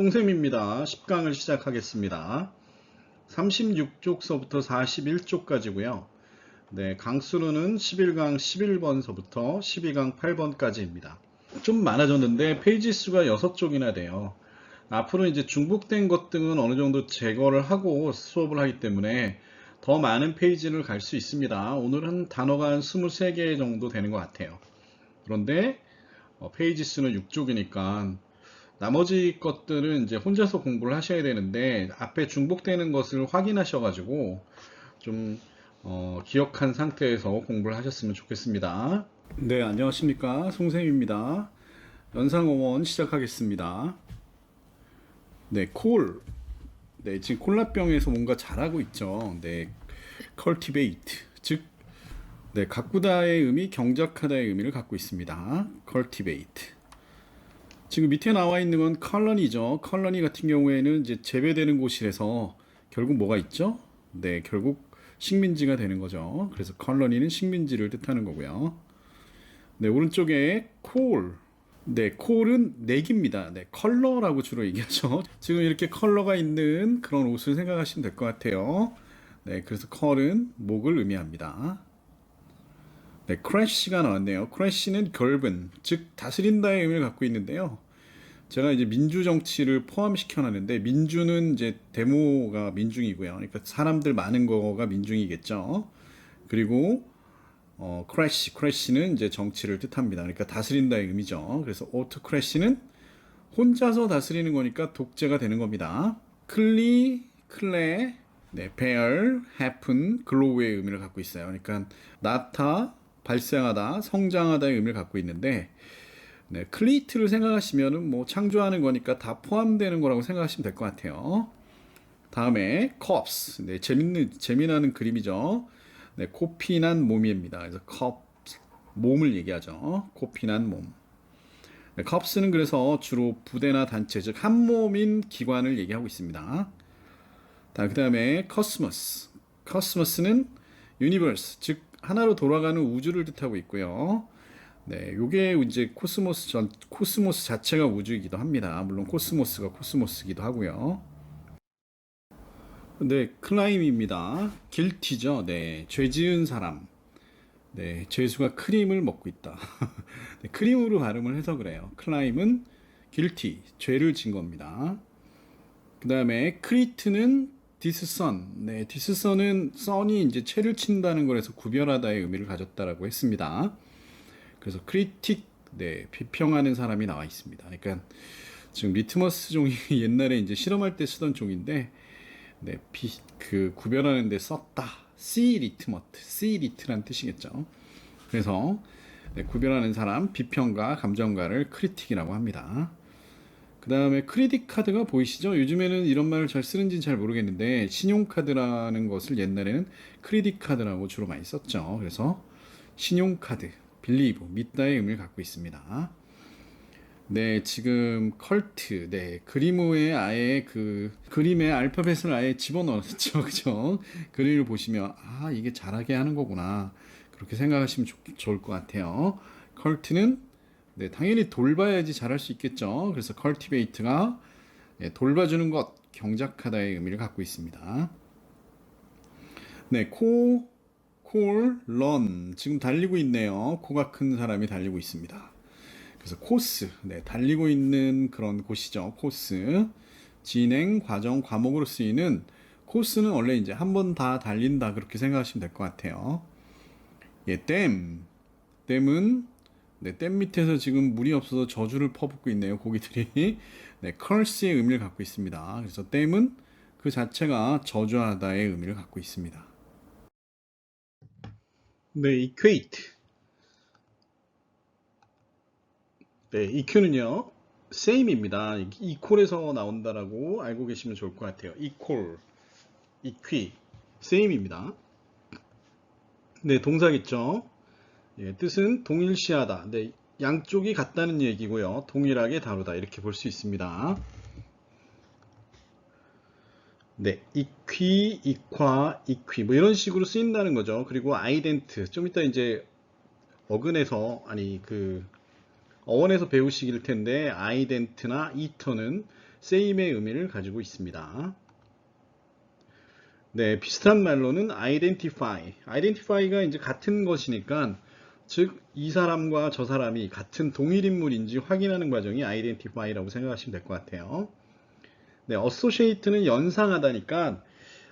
송쌤입니다. 10강을 시작하겠습니다. 36쪽서부터 41쪽까지고요. 네, 강수로는 11강 11번서부터 12강 8번까지입니다. 좀 많아졌는데 페이지 수가 6쪽이나 돼요. 앞으로 이제 중복된 것 등은 어느 정도 제거를 하고 수업을 하기 때문에 더 많은 페이지를 갈 수 있습니다. 오늘은 단어가 한 23개 정도 되는 것 같아요. 그런데 페이지 수는 6쪽이니까 나머지 것들은 이제 혼자서 공부를 하셔야 되는데 앞에 중복되는 것을 확인하셔가지고 좀 기억한 상태에서 공부를 하셨으면 좋겠습니다. 네, 안녕하십니까. 송쌤입니다. 연상어원 시작하겠습니다. 네, 콜. 네, 지금 콜라병에서 뭔가 잘하고 있죠. 네, cultivate. 즉, 네, 가꾸다의 의미, 경작하다의 의미를 갖고 있습니다. cultivate. 지금 밑에 나와 있는 건 컬러니죠. 컬러니 같은 경우에는 이제 재배되는 곳이라서 결국 뭐가 있죠? 네, 결국 식민지가 되는 거죠. 그래서 컬러니는 식민지를 뜻하는 거고요. 네, 오른쪽에 콜. 네, 콜은 내기입니다. 네, 컬러라고 주로 얘기하죠. 지금 이렇게 컬러가 있는 그런 옷을 생각하시면 될 것 같아요. 네, 그래서 컬은 목을 의미합니다. 네, crash가 나왔네요. crash는 결분, 즉 다스린다의 의미를 갖고 있는데요. 제가 이제 민주 정치를 포함시켜 놨는데 민주는 이제 데모가 민중이고요. 그러니까 사람들 많은 거가 민중이겠죠. 그리고 crash는 이제 정치를 뜻합니다. 그러니까 다스린다의 의미죠. 그래서 autocracy는 혼자서 다스리는 거니까 독재가 되는 겁니다. 클레, 네, bear, happen, grow의 의미를 갖고 있어요. 그러니까 나타, 발생하다, 성장하다의 의미를 갖고 있는데, 네, 클리트를 생각하시면은 뭐 창조하는 거니까 다 포함되는 거라고 생각하시면 될 것 같아요. 다음에 corpse, 네, 재미나는 그림이죠. 네, 코피난 몸입니다. 그래서 몸을 얘기하죠. 코피난 몸. 네, corpse는 그래서 주로 부대나 단체, 즉 한 몸인 기관을 얘기하고 있습니다. 그 다음에 cosmos는 universe, 즉 하나로 돌아가는 우주를 뜻하고 있고요. 네, 요게 이제 코스모스 자체가 우주이기도 합니다. 물론 코스모스가 코스모스이기도 하고요. 네, 클라임입니다. 길티죠. 네, 죄 지은 사람. 네, 죄수가 크림을 먹고 있다. 네, 크림으로 발음을 해서 그래요. 클라임은 길티, 죄를 진 겁니다. 그 다음에 크리트는 디스선. 네, 디스선은 선이 이제 채를 친다는 거라서 구별하다의 의미를 가졌다라고 했습니다. 그래서 크리틱, 네, 비평하는 사람이 나와 있습니다. 그러니까 지금 리트머스 종이 옛날에 이제 실험할 때 쓰던 종인데, 네, 그 구별하는 데 썼다. C 리트란 뜻이겠죠. 그래서 네, 구별하는 사람, 비평가, 감정가를 크리틱이라고 합니다. 그 다음에 크레딧 카드가 보이시죠? 요즘에는 이런 말을 잘 쓰는지는 잘 모르겠는데 신용카드라는 것을 옛날에는 크레딧 카드라고 주로 많이 썼죠. 그래서 신용카드, 빌리브, 믿다의 의미를 갖고 있습니다. 네, 지금 컬트, 네, 그림의 아예 그림의 알파벳을 아예 집어넣었죠. 그죠? 그림을 보시면 아, 이게 잘하게 하는 거구나. 그렇게 생각하시면 좋을 것 같아요. 컬트는 네, 당연히 돌봐야지 잘할 수 있겠죠. 그래서 cultivate가 네, 돌봐주는 것, 경작하다의 의미를 갖고 있습니다. 네, run. 지금 달리고 있네요. 코가 큰 사람이 달리고 있습니다. 그래서 코스, 네, 달리고 있는 그런 곳이죠. 코스. 진행, 과정, 과목으로 쓰이는 코스는 원래 이제 한 번 다 달린다 그렇게 생각하시면 될 것 같아요. 예, 댐은 네, 댐 밑에서 지금 물이 없어서 저주를 퍼붓고 있네요. 고기들이. 네, curse의 의미를 갖고 있습니다. 그래서 댐은 그 자체가 저주하다의 의미를 갖고 있습니다. 네, equate. 네, EQ는요, same입니다. equal에서 나온다라고 알고 계시면 좋을 것 같아요. equal, equi, same입니다. 네, 동사겠죠. 예, 뜻은 동일시하다. 네, 양쪽이 같다는 얘기고요. 동일하게 다루다 이렇게 볼 수 있습니다. 네, equi, equi 뭐 이런 식으로 쓰인다는 거죠. 그리고 ident 좀 이따 이제 어원에서 배우시길 텐데 ident나 eter는 same의 의미를 가지고 있습니다. 네, 비슷한 말로는 identify. identify가 이제 같은 것이니까, 즉, 이 사람과 저 사람이 같은 동일 인물인지 확인하는 과정이 identify라고 생각하시면 될 것 같아요. 네, associate는 연상하다니까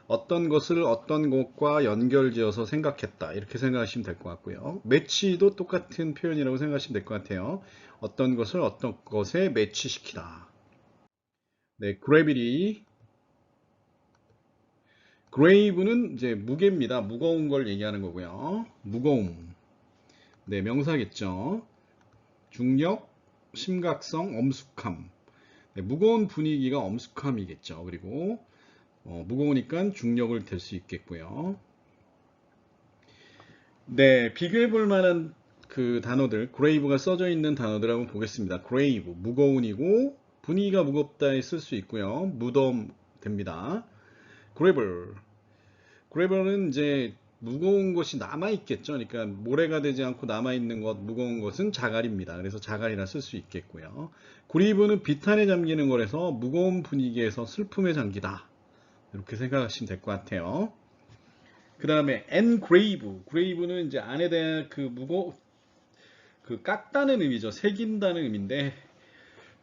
어떤 것을 어떤 것과 연결지어서 생각했다. 이렇게 생각하시면 될 것 같고요. 매치도 똑같은 표현이라고 생각하시면 될 것 같아요. 어떤 것을 어떤 것에 매치시키다. 네, gravity. grave는 이제 무게입니다. 무거운 걸 얘기하는 거고요. 무거움. 네, 명사겠죠. 중력, 심각성, 엄숙함. 네, 무거운 분위기가 엄숙함이겠죠. 그리고 무거우니까 중력을 댈 수 있겠고요. 네, 비교해 볼 만한 그 단어들, grave가 써져 있는 단어들 한번 보겠습니다. grave, 무거운이고 분위기가 무겁다에 쓸 수 있고요. 무덤 됩니다. gravel, gravel은 이제 무거운 것이 남아 있겠죠. 그러니까 모래가 되지 않고 남아 있는 것, 무거운 것은 자갈입니다. 그래서 자갈이라 쓸 수 있겠고요. grieve는 비탄에 잠기는 거라서 무거운 분위기에서 슬픔에 잠기다. 이렇게 생각하시면 될 것 같아요. 그 다음에 engrave, grave는 이제 안에 대한 그 깎다는 의미죠. 새긴다는 의미인데,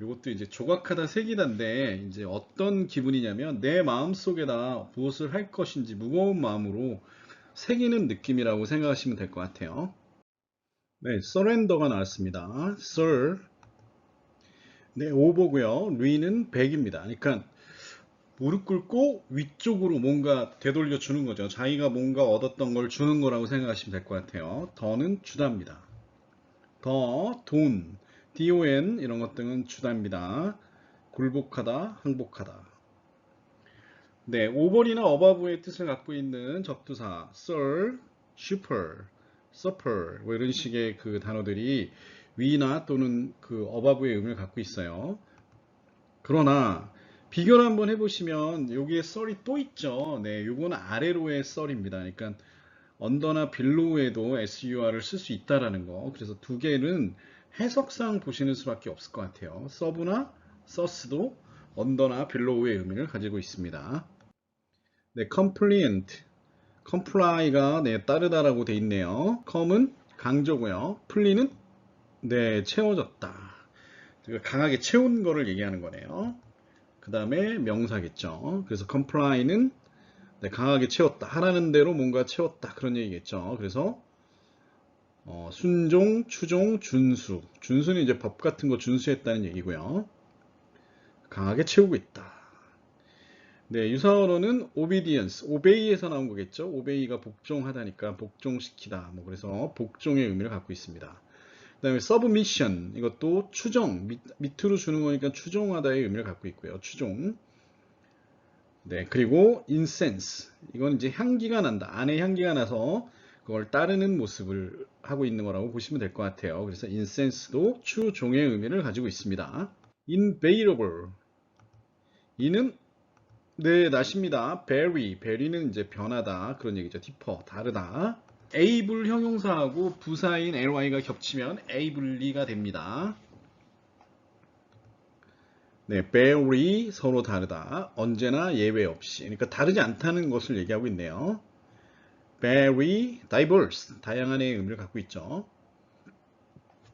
이것도 이제 조각하다 새기다인데, 이제 어떤 기분이냐면 내 마음 속에다 무엇을 할 것인지 무거운 마음으로 새기는 느낌이라고 생각하시면 될 것 같아요. 네, surrender가 나왔습니다. sir. 네, 오버고요. re는 100입니다. 그러니까 무릎 꿇고 위쪽으로 뭔가 되돌려 주는 거죠. 자기가 뭔가 얻었던 걸 주는 거라고 생각하시면 될 것 같아요. 더는 주다입니다. 더, 돈, don 이런 것들은 주다입니다. 굴복하다, 항복하다. 네, 오버이나 어바브의 뜻을 갖고 있는 접두사 serve, super, suffer 뭐 이런 식의 그 단어들이 위나 또는 그 어바브의 의미를 갖고 있어요. 그러나 비교를 한번 해보시면 여기에 썰이 또 있죠. 네, 요거는 아래로의 썰입니다. 그러니까 언더나 빌로우에도 sur를 쓸 수 있다라는 거. 그래서 두 개는 해석상 보시는 수밖에 없을 것 같아요. 서브나 서스도 언더나 빌로우의 의미를 가지고 있습니다. 네, compliant, comply가 네, 따르다라고 돼 있네요. com은 강조고요. ple는 네, 채워졌다. 그러니까 강하게 채운 거를 얘기하는 거네요. 그 다음에 명사겠죠. 그래서 comply는 네, 강하게 채웠다. 하라는 대로 뭔가 채웠다. 그런 얘기겠죠. 그래서 순종, 추종, 준수. 준수는 이제 법 같은 거 준수했다는 얘기고요. 강하게 채우고 있다. 네, 유사어로는 obedience, obey에서 나온 거겠죠. obey가 복종하다니까 복종시키다. 뭐 그래서 복종의 의미를 갖고 있습니다. 그 다음에 submission, 이것도 추종, 밑으로 주는 거니까 추종하다의 의미를 갖고 있고요. 추종. 네, 그리고 incense, 이건 이제 향기가 난다. 안에 향기가 나서 그걸 따르는 모습을 하고 있는 거라고 보시면 될 것 같아요. 그래서 incense도 추종의 의미를 가지고 있습니다. invariable, 이는 네, 낫입니다. very는 이제 변하다 그런 얘기죠. differ, 다르다. able 형용사하고 부사인 ly가 겹치면 ably가 됩니다. 네, very 서로 다르다. 언제나 예외 없이. 그러니까 다르지 않다는 것을 얘기하고 있네요. very diverse, 다양한의 의미를 갖고 있죠.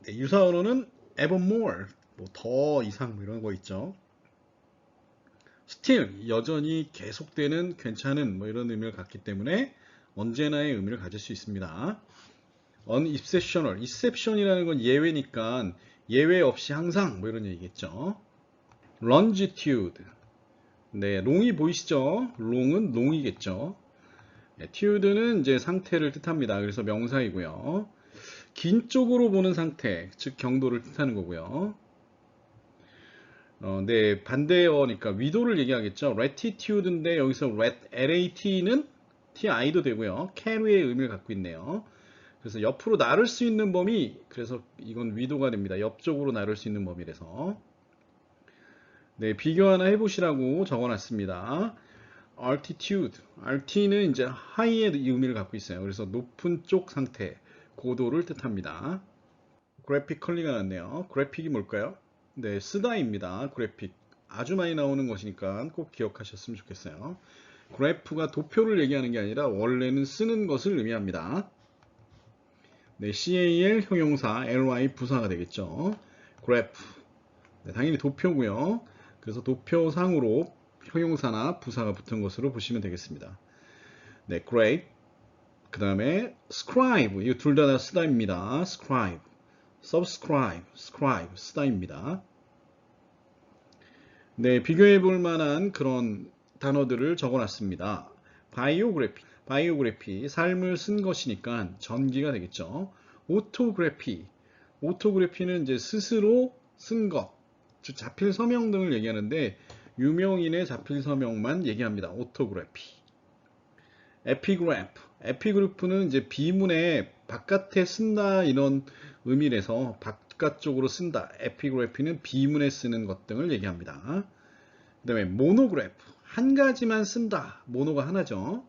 네, 유사어로는 evermore, 뭐 더 이상 뭐 이런 거 있죠. still, 여전히 계속되는 괜찮은 뭐 이런 의미를 갖기 때문에 언제나의 의미를 가질 수 있습니다. unexceptional, exception이라는 건 예외니까 예외 없이 항상 뭐 이런 얘기겠죠. longitude, 네, 롱이 보이시죠? 롱은 롱이겠죠. 네, tude는 이제 상태를 뜻합니다. 그래서 명사이고요. 긴 쪽으로 보는 상태, 즉 경도를 뜻하는 거고요. 네, 반대어니까 위도를 얘기하겠죠. latitude인데 여기서 lat는 ti도 되고요. carry의 의미를 갖고 있네요. 그래서 옆으로 나를 수 있는 범위, 그래서 이건 위도가 됩니다. 옆쪽으로 나를 수 있는 범위라서. 네, 비교 하나 해보시라고 적어놨습니다. altitude, RT는 이제 high의 의미를 갖고 있어요. 그래서 높은 쪽 상태, 고도를 뜻합니다. graphically가 났네요. graphic이 뭘까요? 네, 쓰다입니다. graphic. 아주 많이 나오는 것이니까 꼭 기억하셨으면 좋겠어요. 그래프가 도표를 얘기하는 게 아니라 원래는 쓰는 것을 의미합니다. 네, CAL 형용사, LY 부사가 되겠죠. 그래프. 네, 당연히 도표고요. 그래서 도표상으로 형용사나 부사가 붙은 것으로 보시면 되겠습니다. 네, great. 그 다음에 scribe. 이거 둘 다 쓰다입니다. scribe. subscribe. scribe. 쓰다입니다. 네, 비교해 볼 만한 그런 단어들을 적어놨습니다. 바이오그래피. 바이오그래피. 삶을 쓴 것이니까 전기가 되겠죠. 오토그래피. 오토그래피는 이제 스스로 쓴 것. 즉 자필 서명 등을 얘기하는데 유명인의 자필 서명만 얘기합니다. 오토그래피. 에피그래프. 에피그래프는 이제 비문의 바깥에 쓴다 이런 의미에서 바깥쪽으로 쓴다. 에피그래피는 비문에 쓰는 것 등을 얘기합니다. 그 다음에 모노그래프. 한 가지만 쓴다. 모노가 하나죠.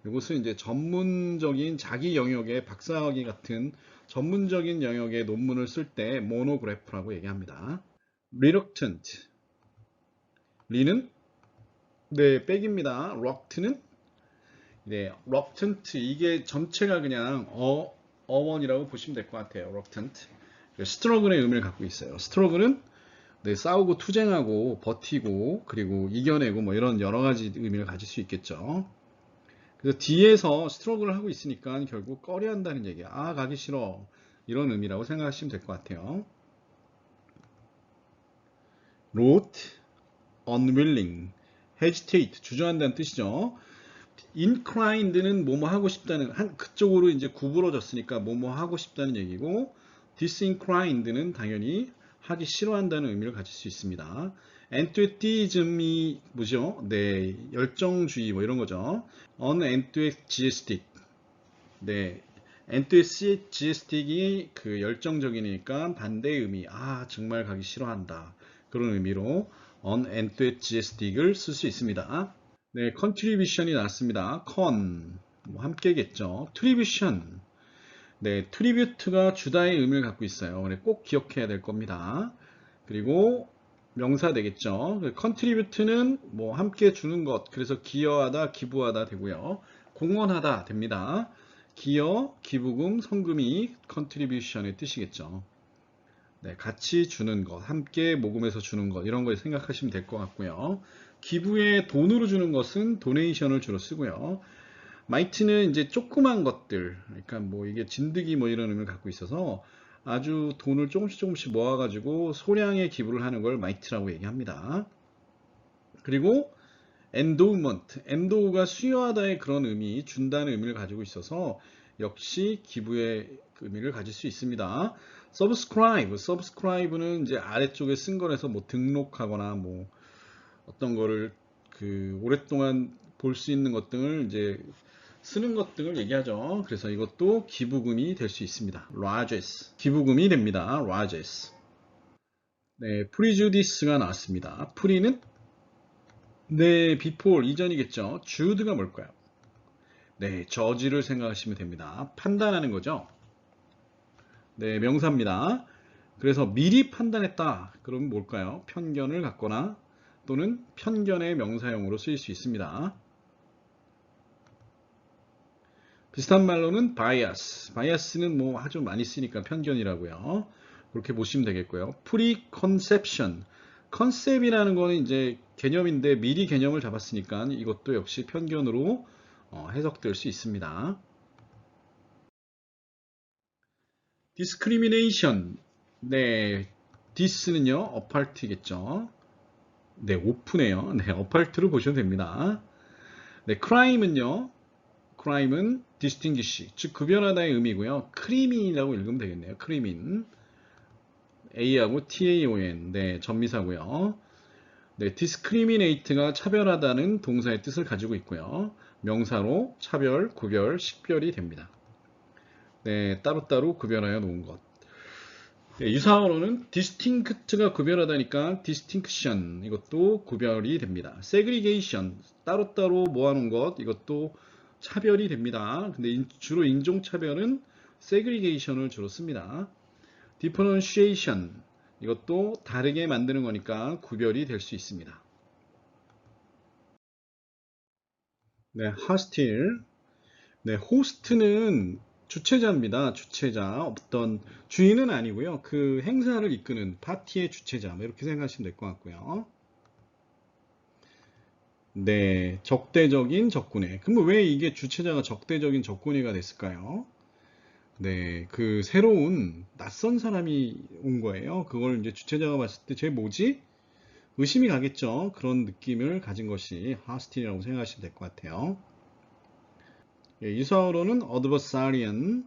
이것은 이제 전문적인 자기 영역의 박사학위 같은 전문적인 영역의 논문을 쓸 때 모노그래프라고 얘기합니다. reluctant. 리는 네, 백입니다. reluctant는 네, reluctant 이게 전체가 그냥 어원이라고 보시면 될 것 같아요. reluctant. struggle의 의미를 갖고 있어요. struggle은 네, 싸우고 투쟁하고 버티고 그리고 이겨내고 뭐 이런 여러 가지 의미를 가질 수 있겠죠. 그래서 뒤에서 스트러글을 하고 있으니까 결국 꺼려 한다는 얘기야. 아, 가기 싫어. 이런 의미라고 생각하시면 될 것 같아요. loath, unwilling, hesitate, 주저한다는 뜻이죠. inclined는 뭐뭐 하고 싶다는, 그쪽으로 이제 구부러졌으니까 뭐뭐 하고 싶다는 얘기고, disinclined는 당연히 하기 싫어한다는 의미를 가질 수 있습니다. enthusiasm이 뭐죠? 네, 열정주의 뭐 이런 거죠. unenthusiastic. 네, enthusiastic이 그 열정적이니까 반대의 의미. 아, 정말 가기 싫어한다. 그런 의미로 unenthusiastic을 쓸 수 있습니다. 네, contribution이 나왔습니다. con 뭐 함께겠죠. tribution. 네, 트리뷰트가 주다의 의미를 갖고 있어요. 꼭 기억해야 될 겁니다. 그리고 명사 되겠죠. contribute는 뭐 함께 주는 것, 그래서 기여하다, 기부하다 되고요. 공헌하다 됩니다. 기여, 기부금, 성금이 contribution의 뜻이겠죠. 네, 같이 주는 것, 함께 모금해서 주는 것, 이런 걸 생각하시면 될 것 같고요. 기부에 돈으로 주는 것은 donation을 주로 쓰고요. 마이트는 이제 조그만 것들, 그러니까 뭐 이게 진드기 뭐 이런 의미를 갖고 있어서 아주 돈을 조금씩 모아가지고 소량의 기부를 하는 걸 마이트라고 얘기합니다. 그리고 endowment, endow가 수여하다의 그런 의미, 준다는 의미를 가지고 있어서 역시 기부의 의미를 가질 수 있습니다. subscribe는 이제 아래쪽에 쓴 거라서 뭐 등록하거나 뭐 어떤 거를 그 오랫동안 볼 수 있는 것 등을 이제 쓰는 것 등을 얘기하죠. 그래서 이것도 기부금이 될 수 있습니다. largesse. 기부금이 됩니다. largesse. 네, prejudice가 나왔습니다. pre는 네, before 이전이겠죠. jude가 뭘까요? 네, 저지를 생각하시면 됩니다. 판단하는 거죠. 네, 명사입니다. 그래서 미리 판단했다. 그러면 뭘까요? 편견을 갖거나 또는 편견의 명사형으로 쓰일 수 있습니다. 비슷한 말로는 bias. bias는 뭐 아주 많이 쓰니까 편견이라고요. 그렇게 보시면 되겠고요. preconception. 컨셉이라는 거는 이제 개념인데 미리 개념을 잡았으니까 이것도 역시 편견으로 해석될 수 있습니다. discrimination. 네, this는요, apart겠죠. 네, 오프네요. 네, apart를 보셔도 됩니다. 네, crime은요, crime은 distinguish, 즉 구별하다의 의미고요. crimin이라고 읽으면 되겠네요. crimin. A하고 TAON, 네, 전미사고요. 네, discriminate가 차별하다는 동사의 뜻을 가지고 있고요. 명사로 차별, 구별, 식별이 됩니다. 네, 따로따로 구별하여 놓은 것. 네, 유사어로는 distinct가 구별하다니까 distinction, 이것도 구별이 됩니다. segregation, 따로따로 모아놓은 것, 이것도 차별이 됩니다. 근데 주로 인종차별은 segregation을 주로 씁니다. differentiation, 이것도 다르게 만드는 거니까 구별이 될 수 있습니다. 네, hostile. 네, 호스트는 주체자입니다. 주체자. 어떤 주인은 아니고요. 그 행사를 이끄는 파티의 주체자. 뭐 이렇게 생각하시면 될 것 같고요. 네, 적대적인 적군에. 그럼 왜 이게 주체자가 적대적인 적군이가 됐을까요? 네, 그 새로운 낯선 사람이 온 거예요. 그걸 이제 주체자가 봤을 때 쟤 뭐지? 의심이 가겠죠. 그런 느낌을 가진 것이 하스틴이라고 생각하시면 될 것 같아요. 예, 유사어로는 adversarian,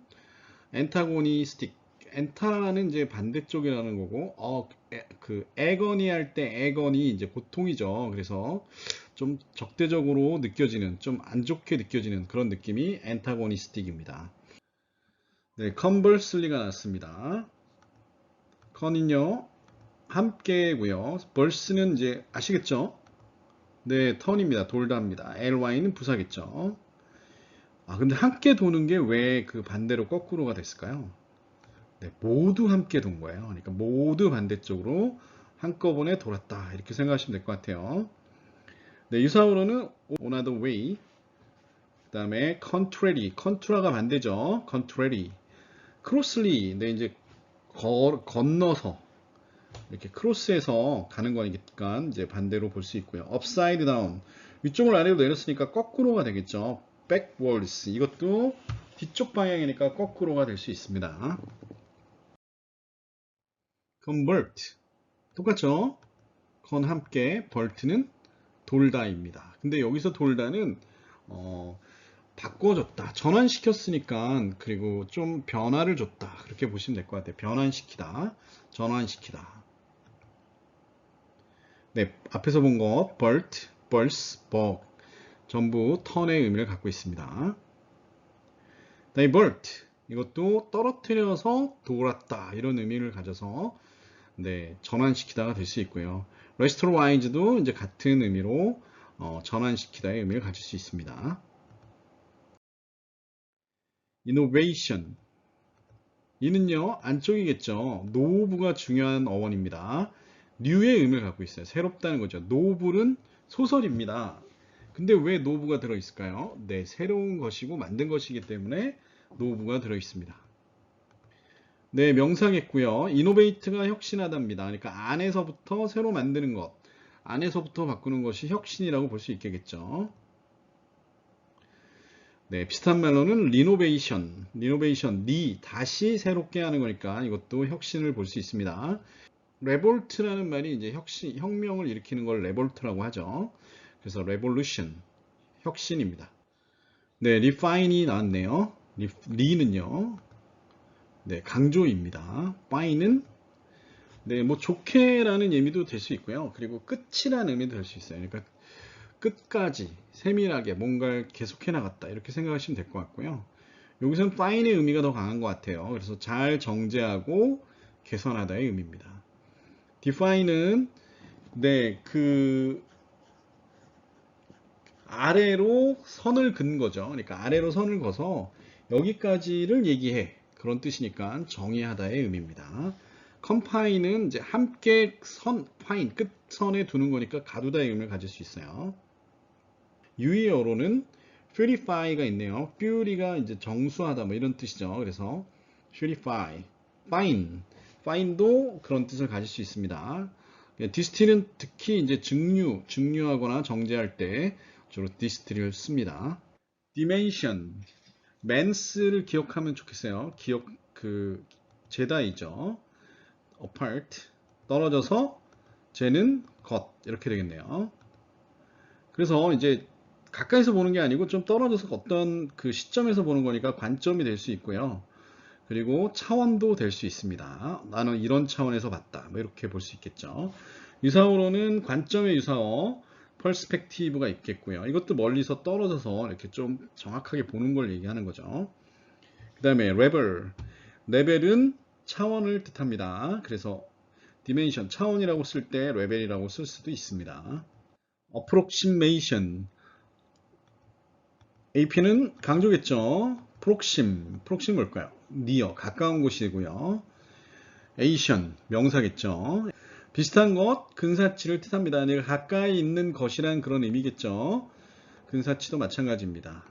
antagonistic. 엔타는 이제 반대쪽이라는 거고, 그 애거니 할 때 애거니 이제 고통이죠. 그래서 좀 적대적으로 느껴지는, 좀 안 좋게 느껴지는 그런 느낌이 antagonistic입니다. 네, conversely가 나왔습니다. con은요, 함께고요. verse는 이제 아시겠죠? 네, 턴입니다. 돌다입니다. ly는 부사겠죠. 근데 함께 도는 게 왜 그 반대로 거꾸로가 됐을까요? 네, 모두 함께 돈 거예요. 그러니까 모두 반대쪽으로 한꺼번에 돌았다. 이렇게 생각하시면 될 것 같아요. 네, 유사어로는 another way. 그 다음에 contrary. contra가 반대죠. contrary. crossly. 네, 이제 건너서 이렇게 크로스해서 가는 거니까 이제 반대로 볼 수 있고요. upside down. 위쪽을 아래로 내렸으니까 거꾸로가 되겠죠. backwards. 이것도 뒤쪽 방향이니까 거꾸로가 될 수 있습니다. convert. 똑같죠? con 함께, vert는 돌다입니다. 근데 여기서 돌다는 바꿔줬다. 전환시켰으니까 그리고 좀 변화를 줬다. 그렇게 보시면 될 것 같아요. 변환시키다. 전환시키다. 네, 앞에서 본 거 burst, burst, burg 전부 턴의 의미를 갖고 있습니다. divert 이것도 떨어뜨려서 돌았다 이런 의미를 가져서 네, 전환시키다가 될 수 있고요. restorize도 이제 같은 의미로 전환시키다의 의미를 가질 수 있습니다. innovation 이는요 안쪽이겠죠. 노브가 중요한 어원입니다. new의 의미를 갖고 있어요. 새롭다는 거죠. 노블은 소설입니다. 근데 왜 노브가 들어있을까요? 네, 새로운 것이고 만든 것이기 때문에 노브가 들어있습니다. 네, 명사겠고요. innovate가 혁신하답니다. 그러니까 안에서부터 새로 만드는 것, 안에서부터 바꾸는 것이 혁신이라고 볼 수 있겠죠. 네, 비슷한 말로는 리노베이션, 다시 새롭게 하는 거니까 이것도 혁신을 볼 수 있습니다. 레볼트라는 말이 이제 혁명을 일으키는 걸 레볼트라고 하죠. 그래서 revolution, 혁신입니다. 네, refine이 나왔네요. 리는요, 네, 강조입니다. fine은 네, 뭐 좋게라는 의미도 될 수 있고요. 그리고 끝이라는 의미도 될 수 있어요. 그러니까 끝까지 세밀하게 뭔가를 계속해 나갔다 이렇게 생각하시면 될 것 같고요. 여기서는 fine의 의미가 더 강한 것 같아요. 그래서 잘 정제하고 개선하다의 의미입니다. define은 네, 그 아래로 선을 긋는 거죠. 그러니까 아래로 선을 그어서 여기까지를 얘기해. 그런 뜻이니까 정의하다의 의미입니다. 컴파인은 이제 함께 파인, 끝선에 두는 거니까 가두다의 의미를 가질 수 있어요. 유의어로는 purify가 있네요. pury가 이제 정수하다 뭐 이런 뜻이죠. 그래서 purify, fine도 그런 뜻을 가질 수 있습니다. distill은 특히 이제 증류하거나 정제할 때 주로 distill을 씁니다. dimension, mans를 기억하면 좋겠어요. 제다이죠. apart, 떨어져서 쟤는 것 이렇게 되겠네요. 그래서 이제 가까이서 보는 게 아니고 좀 떨어져서 어떤 그 시점에서 보는 거니까 관점이 될 수 있고요. 그리고 차원도 될 수 있습니다. 나는 이런 차원에서 봤다. 뭐 이렇게 볼 수 있겠죠. 유사어로는 관점의 유사어, perspective가 있겠고요. 이것도 멀리서 떨어져서 이렇게 좀 정확하게 보는 걸 얘기하는 거죠. 그 다음에 레벨은 차원을 뜻합니다. 그래서 dimension, 차원이라고 쓸 때 레벨이라고 쓸 수도 있습니다. approximation, AP는 강조겠죠. 프록심 뭘까요? near, 가까운 곳이고요. 에이션, 명사겠죠. 비슷한 것, 근사치를 뜻합니다. 내가 가까이 있는 것이란 그런 의미겠죠. 근사치도 마찬가지입니다.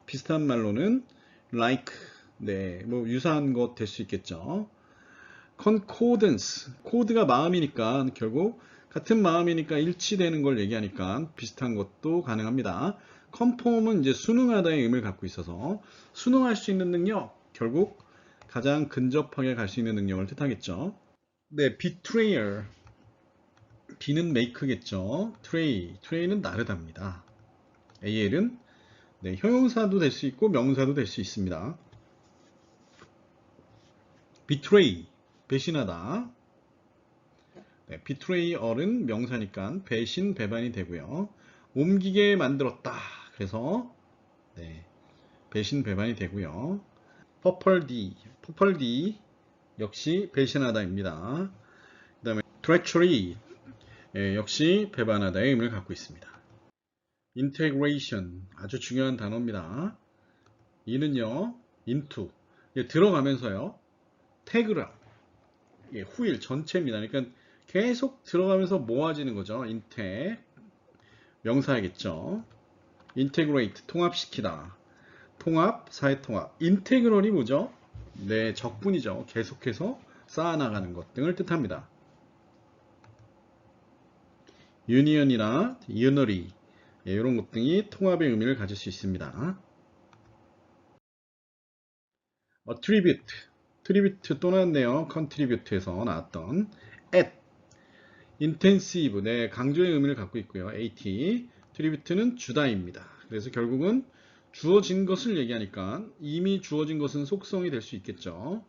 비슷한 말로는 like, 네, 뭐 유사한 것 될 수 있겠죠. concordance, 코드가 마음이니까 결국 같은 마음이니까 일치되는 걸 얘기하니까 비슷한 것도 가능합니다. conform은 이제 순응하다의 의미를 갖고 있어서 순응할 수 있는 능력, 결국 가장 근접하게 갈 수 있는 능력을 뜻하겠죠. 네, betrayer, B는 make겠죠. tray는 나르다입니다. AL은 네, 형용사도 될 수 있고 명사도 될 수 있습니다. betray, 배신하다. 네, betrayer은 명사니까 배신, 배반이 되고요. 옮기게 만들었다. 그래서 네, 배신, 배반이 되고요. 퍼펄디 역시 배신하다입니다. 그 다음에 treachery 역시 배반하다의 의미를 갖고 있습니다. integration 아주 중요한 단어입니다. 이는요 into 들어가면서요 태그라 후일 전체입니다. 그러니까 계속 들어가면서 모아지는 거죠. 인텍 명사야겠죠. integrate 통합시키다. 통합, 사회통합. 인테그럴이 뭐죠? 네, 적분이죠. 계속해서 쌓아나가는 것 등을 뜻합니다. 유니언이나 유너리 이런 것 등이 통합의 의미를 가질 수 있습니다. 트리뷰트 또 나왔네요. contribute에서 나왔던 at, intensive, 네, 강조의 의미를 갖고 있고요. at, 트리뷰트는 주다입니다. 그래서 결국은 주어진 것을 얘기하니까 이미 주어진 것은 속성이 될 수 있겠죠.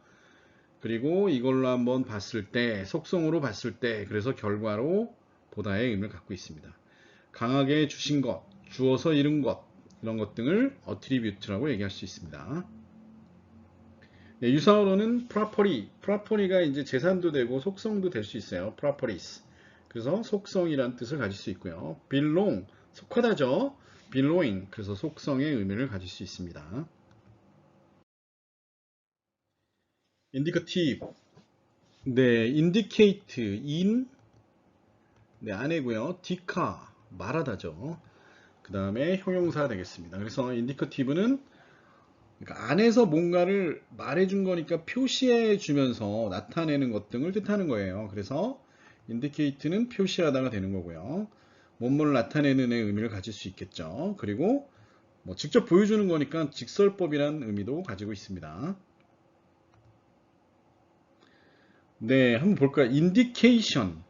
그리고 이걸로 한번 봤을 때, 속성으로 봤을 때, 그래서 결과로 보다의 의미를 갖고 있습니다. 강하게 주신 것, 주어서 이룬 것, 이런 것 등을 attribute라고 얘기할 수 있습니다. 네, 유사어로는 property가 이제 재산도 되고 속성도 될 수 있어요. properties. 그래서 속성이란 뜻을 가질 수 있고요. belong, 속하다죠. belonging, 그래서 속성의 의미를 가질 수 있습니다. indicative, 네, indicate, 네, 아내고요. dica, 말하다죠. 그 다음에 형용사 되겠습니다. 그래서 indicative는 그러니까 안에서 뭔가를 말해준 거니까 표시해 주면서 나타내는 것 등을 뜻하는 거예요. 그래서 indicate는 표시하다가 되는 거고요. 뭔를 나타내는 의미를 가질 수 있겠죠. 그리고 뭐 직접 보여주는 거니까 직설법이라는 의미도 가지고 있습니다. 네, 한번 볼까요? indication.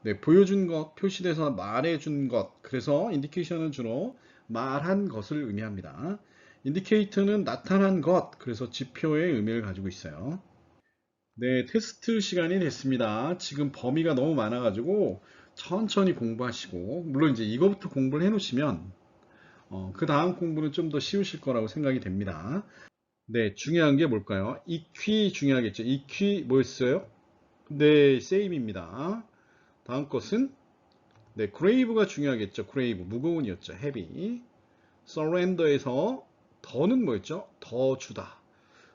네, 보여준 것, 표시돼서 말해준 것. 그래서 indication은 주로 말한 것을 의미합니다. indicator는 나타난 것. 그래서 지표의 의미를 가지고 있어요. 네, 테스트 시간이 됐습니다. 지금 범위가 너무 많아가지고 천천히 공부하시고, 물론 이제 이거부터 공부를 해놓으시면 그 다음 공부는 좀 더 쉬우실 거라고 생각이 됩니다. 네, 중요한 게 뭘까요? EQ 중요하겠죠. EQ 뭐였어요? 네, same입니다. 다음 것은 네, grave가 중요하겠죠. grave, 무거운이었죠. heavy. surrender에서 더는 뭐였죠? 더 주다.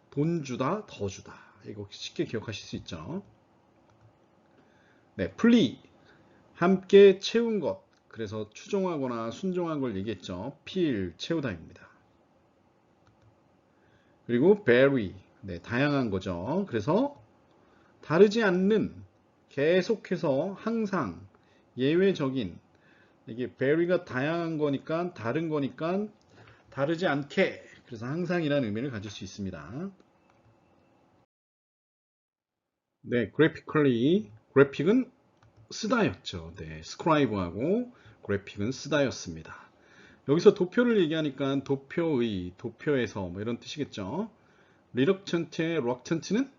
돈 주다, 더 주다. 이거 쉽게 기억하실 수 있죠. 네, plea. 함께 채운 것. 그래서 추종하거나 순종한 걸 얘기했죠. fill, 채우다입니다. 그리고 vary. 네, 다양한 거죠. 그래서 다르지 않는, 계속해서 항상, 예외적인, 이게 vary가 다양한 거니까, 다른 거니까, 다르지 않게, 그래서 항상이라는 의미를 가질 수 있습니다. 네, graphically, 그래픽은 쓰다였죠. 네, scribe하고 그래픽은 쓰다였습니다. 여기서 도표를 얘기하니까 도표의, 도표에서 뭐 이런 뜻이겠죠. reluctant의 reluctant는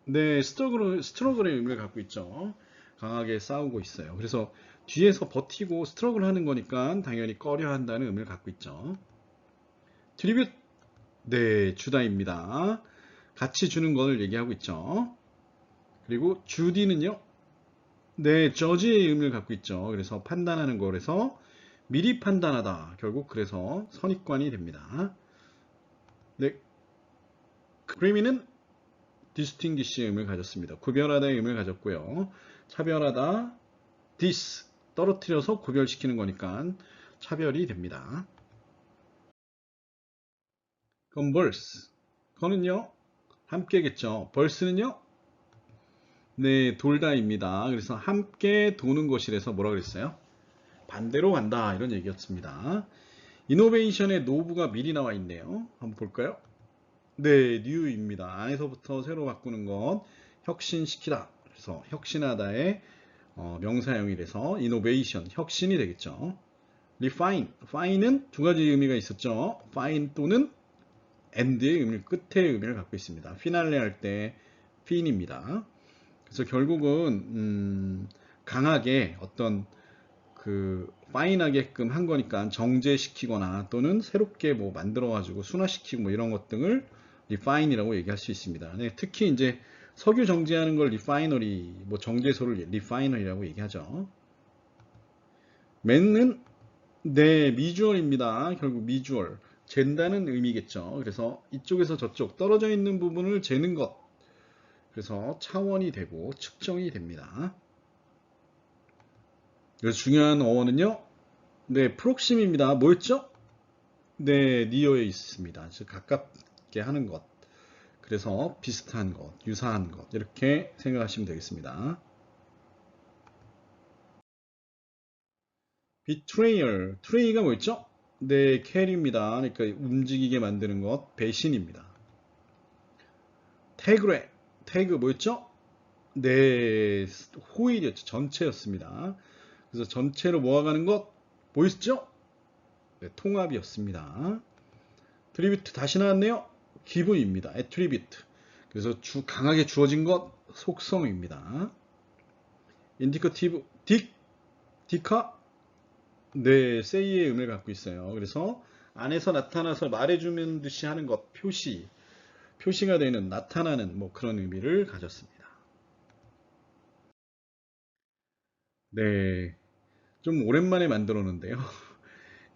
네, 스트러글의 의미를 갖고 있죠. 강하게 싸우고 있어요. 그래서 뒤에서 버티고 스트러글 하는 거니까 당연히 꺼려 한다는 의미를 갖고 있죠. 트리뷰트, 네, 주다입니다. 같이 주는 것을 얘기하고 있죠. 그리고 주디는요, 네, 저지의 의미를 갖고 있죠. 그래서 판단하는 거라서 미리 판단하다. 결국 그래서 선입관이 됩니다. 네, 크리미는 distinguish의 의미를 가졌습니다. 구별하다의 의미를 가졌고요. 차별하다, dis, 떨어뜨려서 구별시키는 거니까 차별이 됩니다. converse, 거는요 함께겠죠. verse는요 네, 돌다입니다. 그래서 함께 도는 것이라서 뭐라 그랬어요? 반대로 간다 이런 얘기였습니다. 이노베이션의 노브가 미리 나와 있네요. 한번 볼까요? 네, new입니다. 안에서부터 새로 바꾸는 것, 혁신시키다. 그래서 혁신하다의 명사형이라서 innovation, 혁신이 되겠죠. refine, fine은 두 가지 의미가 있었죠. fine 또는 end의 의미, 끝의 의미를 갖고 있습니다. 피날레 할 때 fine입니다. 그래서 결국은 강하게 어떤 그 파인하게끔 한 거니까 정제시키거나 또는 새롭게 뭐 만들어 가지고 순화시키고 뭐 이런 것 등을 리파인이라고 얘기할 수 있습니다. 네, 특히 이제 석유 정제하는 걸 리파이너리, 뭐 정제소를 리파이너리라고 얘기하죠. 맨은 네, 미주얼입니다. 결국 미주얼. 잰다는 의미겠죠. 그래서 이쪽에서 저쪽 떨어져 있는 부분을 재는 것. 그래서 차원이 되고 측정이 됩니다. 그래서 중요한 어원은요. 네, 프록심입니다. 뭐였죠? 네, 니어에 있습니다. 즉 가깝게 하는 것. 그래서 비슷한 것, 유사한 것 이렇게 생각하시면 되겠습니다. betrayal, 트레이가 뭐였죠? 네, carry입니다. 그러니까 움직이게 만드는 것, 배신입니다. 태그레, 태그 뭐였죠? 네, 호일이었죠. 전체였습니다. 그래서 전체로 모아가는 것 보이시죠? 네, 통합이었습니다. 트리뷰트 다시 나왔네요. 기분입니다. attribute. 그래서 강하게 주어진 것 속성입니다. 인디커티브 디카 네, say의 의미를 갖고 있어요. 그래서 안에서 나타나서 말해주는 듯이 하는 것 표시가 되는 나타나는 뭐 그런 의미를 가졌습니다. 네, 좀 오랜만에 만들었는데요.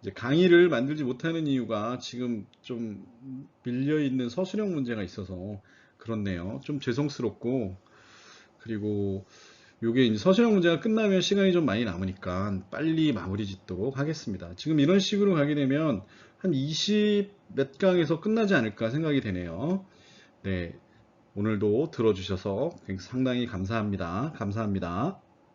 이제 강의를 만들지 못하는 이유가 지금 좀 밀려있는 서술형 문제가 있어서 그렇네요. 좀 죄송스럽고, 그리고 요게 이제 서술형 문제가 끝나면 시간이 좀 많이 남으니까 빨리 마무리 짓도록 하겠습니다. 지금 이런 식으로 가게 되면 한 20 몇 강에서 끝나지 않을까 생각이 되네요. 네, 오늘도 들어주셔서 상당히 감사합니다. 감사합니다.